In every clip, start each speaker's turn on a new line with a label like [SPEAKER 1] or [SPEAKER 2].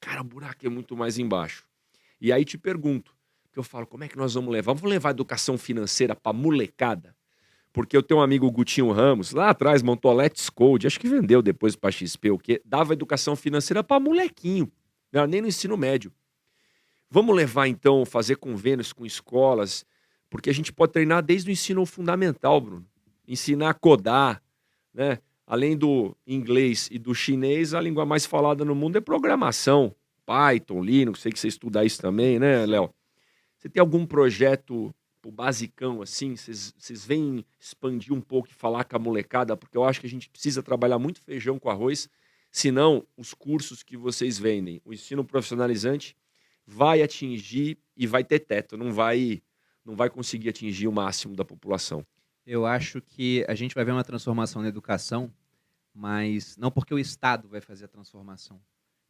[SPEAKER 1] cara, o buraco é muito mais embaixo. E aí te pergunto, que eu falo, como é que nós vamos levar? Vamos levar educação financeira pra molecada? Porque eu tenho um amigo, o Gutinho Ramos, lá atrás montou a Let's Code, acho que vendeu depois pra XP, o quê? Dava educação financeira pra molequinho, não era nem no ensino médio. Vamos levar então, fazer convênios com escolas, porque a gente pode treinar desde o ensino fundamental, Bruno. Ensinar a codar, né? Além do inglês e do chinês, a língua mais falada no mundo é programação. Python, Linux, sei que você estuda isso também, né, Léo? Você tem algum projeto o basicão assim? Vocês vêm expandir um pouco e falar com a molecada? Porque eu acho que a gente precisa trabalhar muito feijão com arroz, senão os cursos que vocês vendem, o ensino profissionalizante, vai atingir e vai ter teto, não vai conseguir atingir o máximo da população.
[SPEAKER 2] Eu acho que a gente vai ver uma transformação na educação, mas não porque o Estado vai fazer a transformação.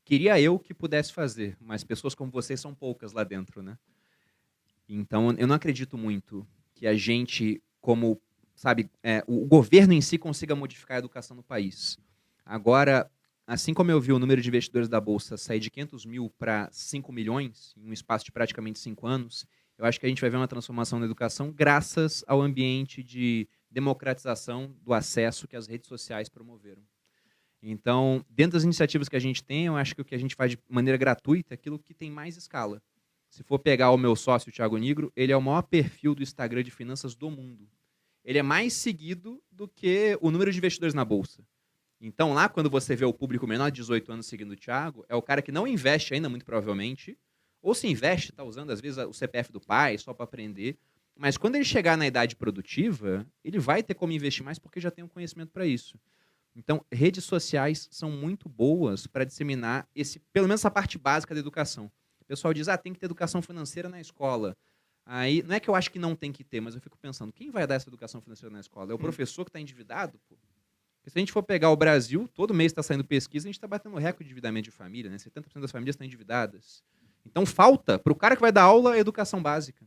[SPEAKER 2] Queria eu que pudesse fazer, mas pessoas como vocês são poucas lá dentro, né? Então, eu não acredito muito que a gente, como, sabe, o governo em si consiga modificar a educação no país. Agora, assim como eu vi o número de investidores da Bolsa sair de 500 mil para 5 milhões, em um espaço de praticamente 5 anos, eu acho que a gente vai ver uma transformação na educação graças ao ambiente de democratização do acesso que as redes sociais promoveram. Então, dentro das iniciativas que a gente tem, eu acho que o que a gente faz de maneira gratuita é aquilo que tem mais escala. Se for pegar o meu sócio, o Thiago Nigro, ele é o maior perfil do Instagram de finanças do mundo. Ele é mais seguido do que o número de investidores na Bolsa. Então, lá, quando você vê o público menor de 18 anos seguindo o Thiago, é o cara que não investe ainda, muito provavelmente, ou se investe, está usando, às vezes, o CPF do pai só para aprender, mas quando ele chegar na idade produtiva, ele vai ter como investir mais porque já tem o conhecimento para isso. Então, redes sociais são muito boas para disseminar pelo menos essa parte básica da educação. O pessoal diz, tem que ter educação financeira na escola. Aí, não é que eu acho que não tem que ter, mas eu fico pensando, quem vai dar essa educação financeira na escola? É o professor que está endividado? Pô? Porque se a gente for pegar o Brasil, todo mês está saindo pesquisa, a gente está batendo recorde de endividamento de família, né? 70% das famílias estão endividadas. Então, falta para o cara que vai dar aula a educação básica.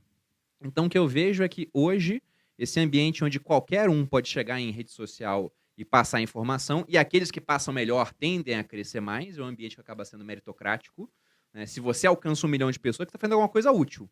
[SPEAKER 2] Então, o que eu vejo é que hoje, esse ambiente onde qualquer um pode chegar em rede social e passar informação, e aqueles que passam melhor tendem a crescer mais, é um ambiente que acaba sendo meritocrático. Né? Se você alcança 1 milhão de pessoas, que está fazendo alguma coisa útil.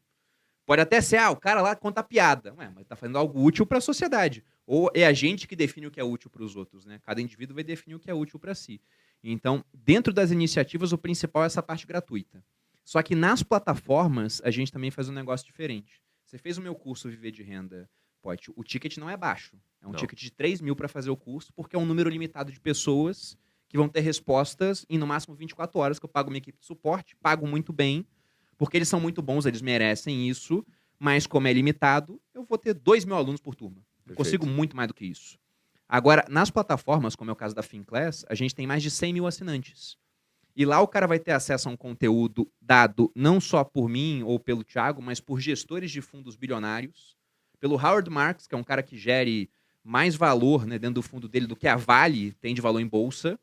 [SPEAKER 2] Pode até ser, o cara lá conta piada. Mas está fazendo algo útil para a sociedade. Ou é a gente que define o que é útil para os outros. Né? Cada indivíduo vai definir o que é útil para si. Então, dentro das iniciativas, o principal é essa parte gratuita. Só que nas plataformas, a gente também faz um negócio diferente. Você fez o meu curso Viver de Renda, Pote, o ticket não é baixo. É um ticket de 3 mil para fazer o curso, porque é um número limitado de pessoas que vão ter respostas em no máximo 24 horas, que eu pago minha equipe de suporte, pago muito bem, porque eles são muito bons, eles merecem isso, mas como é limitado, eu vou ter 2 mil alunos por turma. Eu consigo muito mais do que isso. Agora, nas plataformas, como é o caso da Finclass, a gente tem mais de 100 mil assinantes. E lá o cara vai ter acesso a um conteúdo dado não só por mim ou pelo Thiago, mas por gestores de fundos bilionários, pelo Howard Marks, que é um cara que gere mais valor, né, dentro do fundo dele do que a Vale tem de valor em bolsa.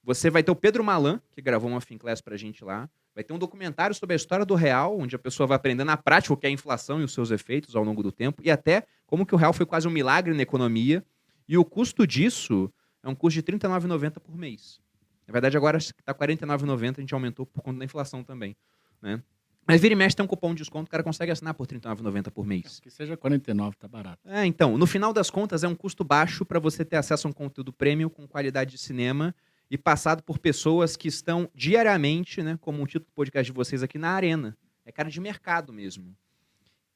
[SPEAKER 2] Você vai ter o Pedro Malan, que gravou uma Finclass pra gente lá. Vai ter um documentário sobre a história do real, onde a pessoa vai aprender na prática o que é a inflação e os seus efeitos ao longo do tempo, e até como que o real foi quase um milagre na economia. E o custo disso é um custo de R$ 39,90 por mês. Na verdade, agora está R$ 49,90, a gente aumentou por conta da inflação também. Né? Mas vira e mexe tem um cupom de desconto, o cara consegue assinar por R$ 39,90 por mês.
[SPEAKER 3] Que seja 49, tá barato.
[SPEAKER 2] Então, no final das contas, é um custo baixo para você ter acesso a um conteúdo premium com qualidade de cinema e passado por pessoas que estão diariamente, né, como o título do podcast de vocês aqui, na arena. É cara de mercado mesmo.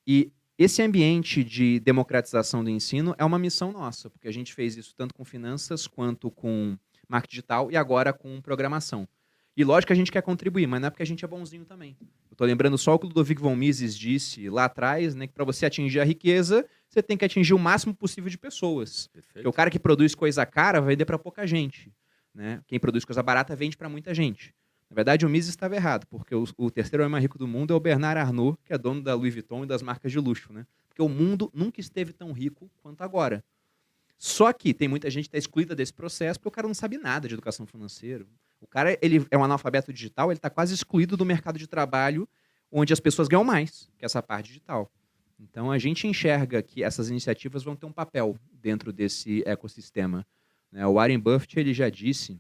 [SPEAKER 2] E esse ambiente de democratização do ensino é uma missão nossa, porque a gente fez isso tanto com finanças quanto com marketing digital e agora com programação. E lógico que a gente quer contribuir, mas não é porque a gente é bonzinho também. Eu estou lembrando só o que o Ludovic von Mises disse lá atrás, né, que para você atingir a riqueza, você tem que atingir o máximo possível de pessoas. Porque o cara que produz coisa cara vai vender para pouca gente. Né? Quem produz coisa barata vende para muita gente. Na verdade, o Mises estava errado, porque o terceiro homem mais rico do mundo é o Bernard Arnault, que é dono da Louis Vuitton e das marcas de luxo. Né? Porque o mundo nunca esteve tão rico quanto agora. Só que tem muita gente que está excluída desse processo porque o cara não sabe nada de educação financeira. O cara ele é um analfabeto digital, ele está quase excluído do mercado de trabalho, onde as pessoas ganham mais que essa parte digital. Então, a gente enxerga que essas iniciativas vão ter um papel dentro desse ecossistema. O Warren Buffett ele já disse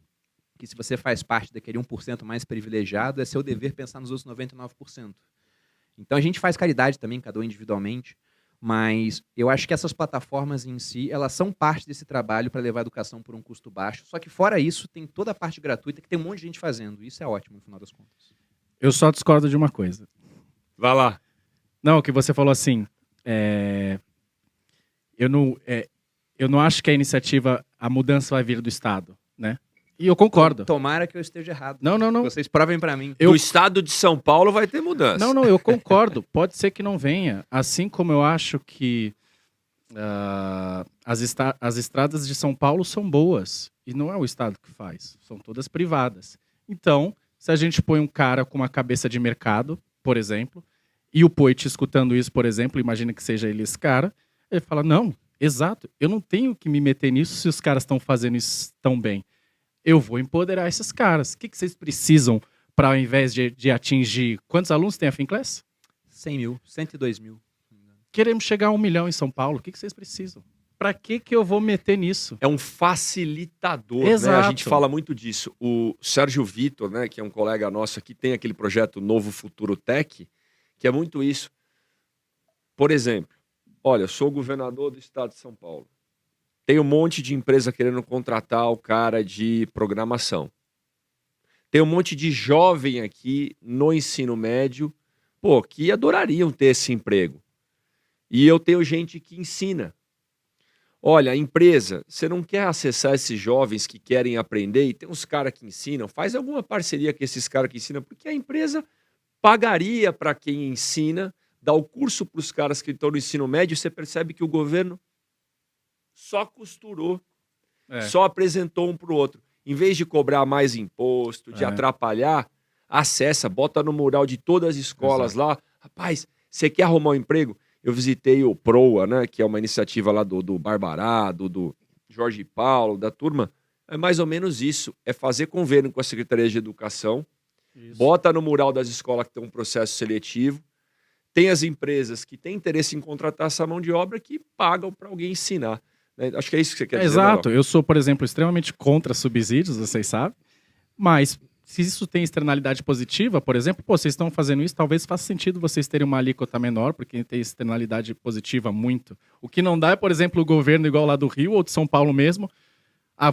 [SPEAKER 2] que se você faz parte daquele 1% mais privilegiado, é seu dever pensar nos outros 99%. Então a gente faz caridade também, cada um individualmente, mas eu acho que essas plataformas em si, elas são parte desse trabalho para levar a educação por um custo baixo, só que fora isso, tem toda a parte gratuita que tem um monte de gente fazendo. Isso é ótimo, no final das contas.
[SPEAKER 3] Eu só discordo de uma coisa.
[SPEAKER 1] Vai lá.
[SPEAKER 3] Não, o que você falou assim, eu não acho que a iniciativa, a mudança vai vir do Estado, né? E eu concordo.
[SPEAKER 2] Tomara que eu esteja errado.
[SPEAKER 3] Não.
[SPEAKER 2] Vocês provem para mim.
[SPEAKER 1] Do estado de São Paulo vai ter mudança.
[SPEAKER 3] Não, eu concordo. Pode ser que não venha. Assim como eu acho que as estradas de São Paulo são boas. E não é o Estado que faz. São todas privadas. Então, se a gente põe um cara com uma cabeça de mercado, por exemplo, e o Poit escutando isso, por exemplo, imagina que seja ele esse cara, ele fala, não, exato, eu não tenho que me meter nisso se os caras estão fazendo isso tão bem. Eu vou empoderar esses caras. O que vocês precisam para, ao invés de atingir... Quantos alunos tem a Finclass?
[SPEAKER 2] 100 mil, 102 mil.
[SPEAKER 3] Queremos chegar a 1 milhão em São Paulo. O que vocês precisam? Para que eu vou meter nisso?
[SPEAKER 1] É um facilitador,
[SPEAKER 3] Exato.
[SPEAKER 1] né? A gente fala muito disso. O Sérgio Vitor, né, que é um colega nosso aqui, tem aquele projeto Novo Futuro Tech, que é muito isso. Por exemplo, olha, eu sou o governador do estado de São Paulo. Tem um monte de empresa querendo contratar o cara de programação. Tem um monte de jovem aqui no ensino médio, que adorariam ter esse emprego. E eu tenho gente que ensina. Olha, a empresa, você não quer acessar esses jovens que querem aprender e tem uns caras que ensinam, faz alguma parceria com esses caras que ensinam, porque a empresa pagaria para quem ensina, dá o curso para os caras que estão no ensino médio, você percebe que o governo só costurou, só apresentou um para o outro. Em vez de cobrar mais imposto, de atrapalhar, acessa, bota no mural de todas as escolas lá. Rapaz, você quer arrumar um emprego? Eu visitei o PROA, né, que é uma iniciativa lá do Barbará, do Jorge Paulo, da turma. É mais ou menos isso. É fazer convênio com a Secretaria de Educação, bota no mural das escolas que tem um processo seletivo, tem as empresas que têm interesse em contratar essa mão de obra que pagam para alguém ensinar. Acho que é isso que você quer dizer.
[SPEAKER 3] Exato. Eu sou, por exemplo, extremamente contra subsídios, vocês sabem. Mas se isso tem externalidade positiva, por exemplo, vocês estão fazendo isso, talvez faça sentido vocês terem uma alíquota menor, porque tem externalidade positiva muito. O que não dá é, por exemplo, o governo igual lá do Rio ou de São Paulo mesmo.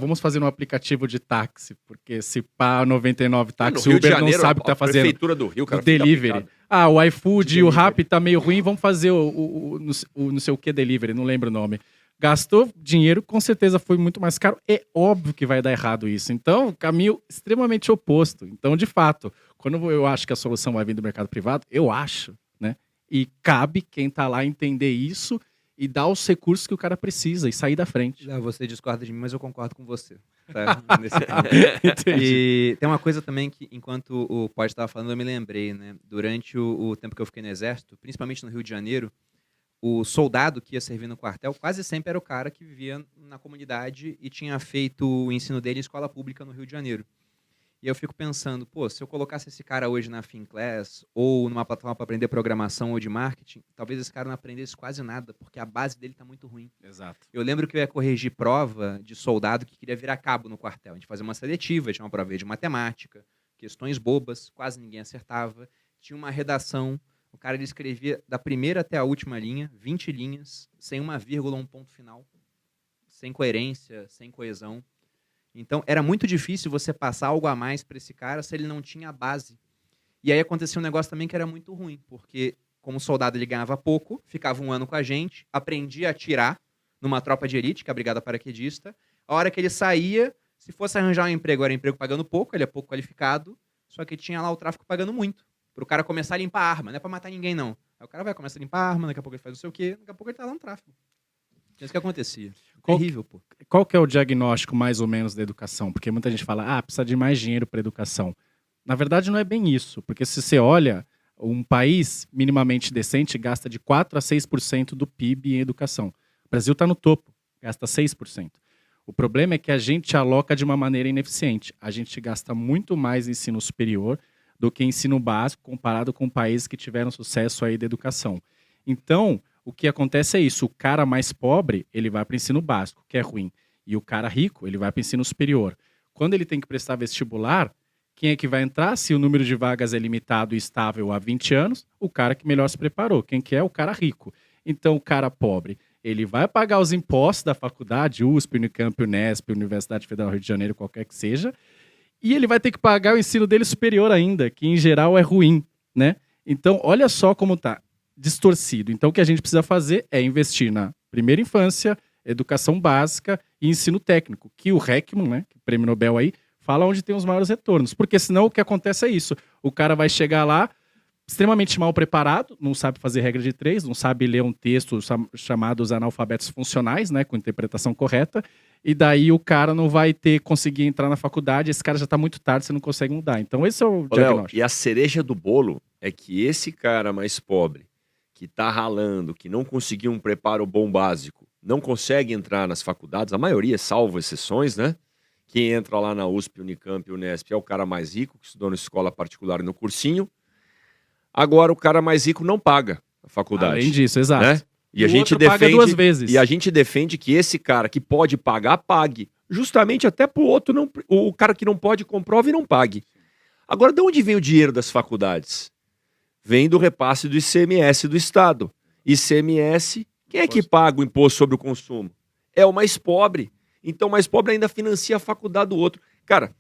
[SPEAKER 3] Vamos fazer um aplicativo de táxi, porque se pá 99 táxi, o Uber
[SPEAKER 1] Janeiro,
[SPEAKER 3] não sabe o que tá fazendo.
[SPEAKER 1] Prefeitura do Rio, cara,
[SPEAKER 3] delivery. O iFood e o Rappi tá meio ruim, vamos fazer o não sei o que delivery, não lembro o nome. Gastou dinheiro, com certeza foi muito mais caro. É óbvio que vai dar errado isso. Então, caminho extremamente oposto. Então, de fato, quando eu acho que a solução vai vir do mercado privado, eu acho, né? E cabe quem tá lá entender isso e dar os recursos que o cara precisa e sair da frente.
[SPEAKER 2] Você discorda de mim, mas eu concordo com você. Tá? Nesse ponto. E tem uma coisa também que, enquanto o Pod estava falando, eu me lembrei, né? Durante o tempo que eu fiquei no Exército, principalmente no Rio de Janeiro, o soldado que ia servir no quartel quase sempre era o cara que vivia na comunidade e tinha feito o ensino dele em escola pública no Rio de Janeiro. E eu fico pensando, se eu colocasse esse cara hoje na Finclass ou numa plataforma para aprender programação ou de marketing, talvez esse cara não aprendesse quase nada, porque a base dele está muito ruim.
[SPEAKER 3] Exato.
[SPEAKER 2] Eu lembro que eu ia corrigir prova de soldado que queria virar cabo no quartel. A gente fazia uma seletiva, tinha uma prova de matemática, questões bobas, quase ninguém acertava. Tinha uma redação. O cara ele escrevia da primeira até a última linha, 20 linhas, sem uma vírgula ou um ponto final, sem coerência, sem coesão. Então, era muito difícil você passar algo a mais para esse cara se ele não tinha a base. E aí acontecia um negócio também que era muito ruim, porque como soldado ele ganhava pouco, ficava 1 ano com a gente, aprendia a atirar numa tropa de elite, que é a Brigada Paraquedista. A hora que ele saía, se fosse arranjar um emprego, era emprego pagando pouco, ele é pouco qualificado, só que tinha lá o tráfico pagando muito. Para o cara começar a limpar a arma, não é para matar ninguém, não. Aí o cara vai começar a limpar a arma, daqui a pouco ele faz não sei o quê, daqui a pouco ele tá lá no tráfico. É isso que acontecia. Terrível, pô.
[SPEAKER 3] Qual que é o diagnóstico, mais ou menos, da educação? Porque muita gente fala, precisa de mais dinheiro para educação. Na verdade, não é bem isso. Porque se você olha, um país minimamente decente gasta de 4% a 6% do PIB em educação. O Brasil está no topo, gasta 6%. O problema é que a gente aloca de uma maneira ineficiente. A gente gasta muito mais em ensino superior do que ensino básico, comparado com países que tiveram sucesso aí da educação. Então, o que acontece é isso, o cara mais pobre, ele vai para o ensino básico, que é ruim, e o cara rico, ele vai para o ensino superior. quando ele tem que prestar vestibular, quem é que vai entrar? Se o número de vagas é limitado e estável há 20 anos, o cara que melhor se preparou. Quem que é? O cara rico. Então, o cara pobre, ele vai pagar os impostos da faculdade, USP, Unicamp, Unesp, Universidade Federal do Rio de Janeiro, qualquer que seja, e ele vai ter que pagar o ensino dele superior ainda, que em geral é ruim, né? Então, olha só como tá distorcido. Então, o que a gente precisa fazer é investir na primeira infância, educação básica e ensino técnico, que o Heckman, né, o prêmio Nobel aí, fala onde tem os maiores retornos. Porque senão o que acontece é isso. O cara vai chegar lá extremamente mal preparado, não sabe fazer regra de 3, não sabe ler um texto chamado os analfabetos funcionais, né, com interpretação correta, e daí o cara não vai conseguir entrar na faculdade, esse cara já está muito tarde, você não consegue mudar. Então esse é o diagnóstico.
[SPEAKER 1] Léo, e a cereja do bolo é que esse cara mais pobre, que está ralando, que não conseguiu um preparo bom básico, não consegue entrar nas faculdades, a maioria, salvo exceções, né? Quem entra lá na USP, Unicamp, Unesp é o cara mais rico, que estudou na escola particular e no cursinho. Agora o cara mais rico não paga a faculdade.
[SPEAKER 3] Além disso, exato.
[SPEAKER 1] Né? E a gente paga 2 vezes. E a gente defende que esse cara que pode pagar, pague. Justamente até pro outro, não, o cara que não pode comprove e não pague. Agora, de onde vem o dinheiro das faculdades? Vem do repasse do ICMS do Estado. ICMS, quem é que paga o imposto sobre o consumo? É o mais pobre. Então o mais pobre ainda financia a faculdade do outro. Cara,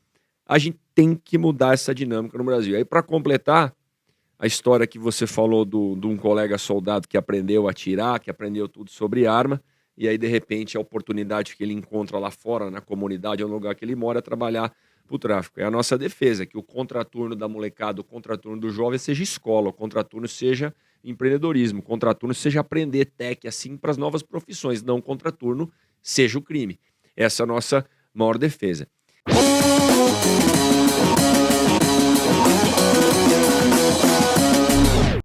[SPEAKER 1] a gente tem que mudar essa dinâmica no Brasil. Aí, para completar, a história que você falou de um colega soldado que aprendeu a atirar, que aprendeu tudo sobre arma, e aí, de repente, a oportunidade que ele encontra lá fora, na comunidade, ou no lugar que ele mora, é trabalhar para o tráfico. É a nossa defesa, que o contraturno da molecada, o contraturno do jovem seja escola, o contraturno seja empreendedorismo, o contraturno seja aprender tech, assim, para as novas profissões, não o contraturno seja o crime. Essa é a nossa maior defesa.